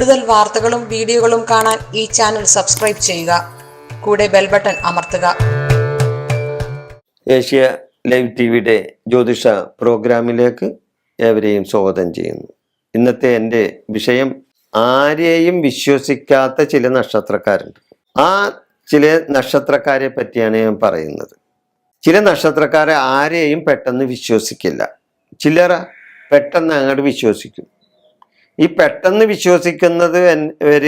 കൂടുതൽ വാർത്തകളും വീഡിയോകളും കാണാൻ ഈ ചാനൽ സബ്സ്ക്രൈബ് ചെയ്യുക. കൂടെ ബെൽ ബട്ടൺ അമർത്തുക. ഏഷ്യ ലൈവ് ടിവിയുടെ ജ്യോതിഷ പ്രോഗ്രാമിലേക്ക് ഏവരെയും സ്വാഗതം ചെയ്യുന്നു. ഇന്നത്തെ എൻ്റെ വിഷയം, ആരെയും വിശ്വസിക്കാത്ത ചില നക്ഷത്രക്കാരുണ്ട്. ആ ചില നക്ഷത്രക്കാരെ പറ്റിയാണ് ഞാൻ പറയുന്നത്. ചില നക്ഷത്രക്കാരെ ആരെയും പെട്ടെന്ന് വിശ്വസിക്കില്ല. ചിലർ പെട്ടെന്ന് അങ്ങോട്ട് വിശ്വസിക്കും. ഈ പെട്ടെന്ന് വിശ്വസിക്കുന്നത്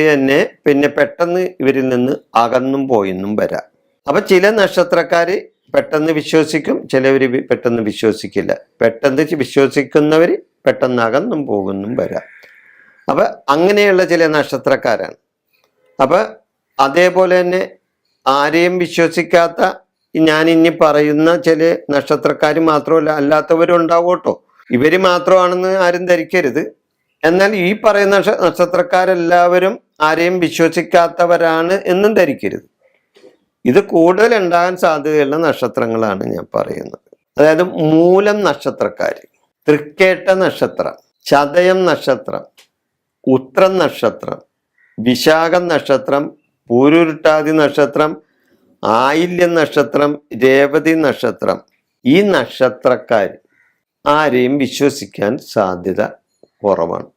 തന്നെ പിന്നെ പെട്ടെന്ന് ഇവരിൽ നിന്ന് അകന്നും പോയെന്നും വരാം. അപ്പൊ ചില നക്ഷത്രക്കാര് പെട്ടെന്ന് വിശ്വസിക്കും, ചിലവർ പെട്ടെന്ന് വിശ്വസിക്കില്ല. പെട്ടെന്ന് വിശ്വസിക്കുന്നവർ പെട്ടെന്ന് അകന്നും പോകുന്നും വരാം. അപ്പൊ അങ്ങനെയുള്ള ചില നക്ഷത്രക്കാരാണ്. അപ്പൊ അതേപോലെ തന്നെ ആരെയും വിശ്വസിക്കാത്ത ഞാൻ ഇനി പറയുന്ന ചില നക്ഷത്രക്കാർ മാത്രമല്ല, അല്ലാത്തവരും ഉണ്ടാവും കേട്ടോ. ഇവര് മാത്രമാണെന്ന് ആരും ധരിക്കരുത്. എന്നാൽ ഈ പറയുന്ന നക്ഷത്രക്കാരെല്ലാവരും ആരെയും വിശ്വസിക്കാത്തവരാണ് എന്നും ധരിക്കരുത്. ഇത് കൂടുതൽ ഉണ്ടാകാൻ സാധ്യതയുള്ള നക്ഷത്രങ്ങളാണ് ഞാൻ പറയുന്നത്. അതായത് മൂലം നക്ഷത്രക്കാർ, തൃക്കേട്ട നക്ഷത്രം, ചതയം നക്ഷത്രം, ഉത്രം നക്ഷത്രം, വിശാഖം നക്ഷത്രം, പൂരുരുട്ടാതി നക്ഷത്രം, ആയില്യം നക്ഷത്രം, രേവതി നക്ഷത്രം. ഈ നക്ഷത്രക്കാർ ആരെയും വിശ്വസിക്കാൻ സാധ്യത കുറവാണ്.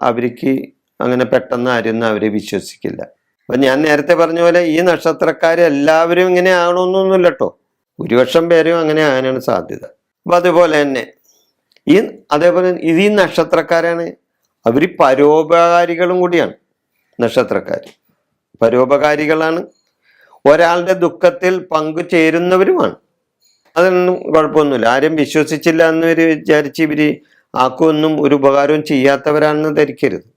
അവർക്ക് അങ്ങനെ പെട്ടെന്ന് ആരെയൊന്നും അവരെ വിശ്വസിക്കില്ല. അപ്പൊ ഞാൻ നേരത്തെ പറഞ്ഞ പോലെ ഈ നക്ഷത്രക്കാരെല്ലാവരും ഇങ്ങനെ ആകണമെന്നൊന്നുമില്ല കേട്ടോ. ഭൂരിപക്ഷം പേരും അങ്ങനെ ആകാനാണ് സാധ്യത. അപ്പൊ അതുപോലെ തന്നെ അതേപോലെ ഈ നക്ഷത്രക്കാരാണ്, അവർ പരോപകാരികളും കൂടിയാണ്. നക്ഷത്രക്കാർ പരോപകാരികളാണ്, ഒരാളുടെ ദുഃഖത്തിൽ പങ്കുചേരുന്നവരുമാണ്. അതൊന്നും കുഴപ്പമൊന്നുമില്ല. ആരും വിശ്വസിച്ചില്ല എന്ന് വിചാരിച്ച് ഇവര് ആക്കുമൊന്നും ഒരു ഉപകാരവും ചെയ്യാത്തവരാണെന്ന് ധരിക്കരുത്.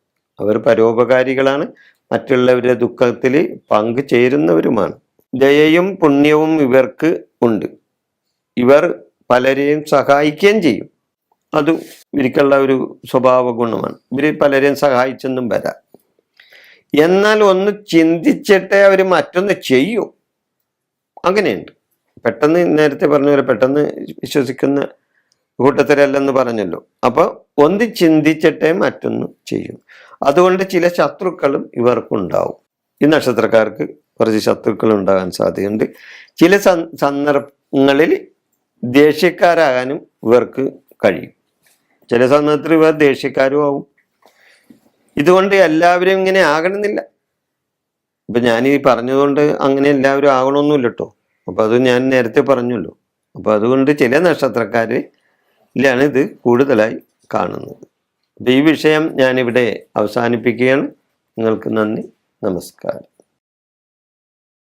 അവർ പരോപകാരികളാണ്, മറ്റുള്ളവരുടെ ദുഃഖത്തിൽ പങ്കുചേരുന്നവരുമാണ്. ദയയും പുണ്യവും ഇവർക്ക് ഉണ്ട്. ഇവർ പലരെയും സഹായിക്കുകയും ചെയ്യും. അത് ഇവർക്കുള്ള ഒരു സ്വഭാവ ഗുണമാണ്. ഇവർ പലരെയും സഹായിച്ചെന്നും വരാം. എന്നാൽ ഒന്ന് ചിന്തിച്ചിട്ടേ അവർ മറ്റൊന്ന് ചെയ്യും. അങ്ങനെയുണ്ട്. പെട്ടെന്ന് നേരത്തെ പറഞ്ഞ പോലെ പെട്ടെന്ന് വിശ്വസിക്കുന്ന കൂട്ടത്തിലല്ലെന്ന് പറഞ്ഞല്ലോ. അപ്പൊ ഒന്ന് ചിന്തിച്ചിട്ടേ മറ്റൊന്ന് ചെയ്യും. അതുകൊണ്ട് ചില ശത്രുക്കളും ഇവർക്കുണ്ടാവും. ഈ നക്ഷത്രക്കാർക്ക് കുറച്ച് ശത്രുക്കൾ ഉണ്ടാകാൻ സാധ്യതയുണ്ട്. ചില സന്ദർഭങ്ങളിൽ ദേഷ്യക്കാരാകാനും ഇവർക്ക് കഴിയും. ചില സമയത്തിൽ ഇവർ ദേഷ്യക്കാരും ആവും. ഇതുകൊണ്ട് എല്ലാവരും ഇങ്ങനെ ആകണമെന്നില്ല. ഇപ്പൊ ഞാൻ ഈ പറഞ്ഞതുകൊണ്ട് അങ്ങനെ എല്ലാവരും ആകണമെന്നില്ല കേട്ടോ. അപ്പൊ അത് ഞാൻ നേരത്തെ പറഞ്ഞല്ലോ. അപ്പൊ അതുകൊണ്ട് ചില നക്ഷത്രക്കാരിലാണ് ഇത് കൂടുതലായി കാണുന്നത്. അപ്പൊ ഈ വിഷയം ഞാനിവിടെ അവസാനിപ്പിക്കുകയാണ്. നിങ്ങൾക്ക് നന്ദി, നമസ്കാരം.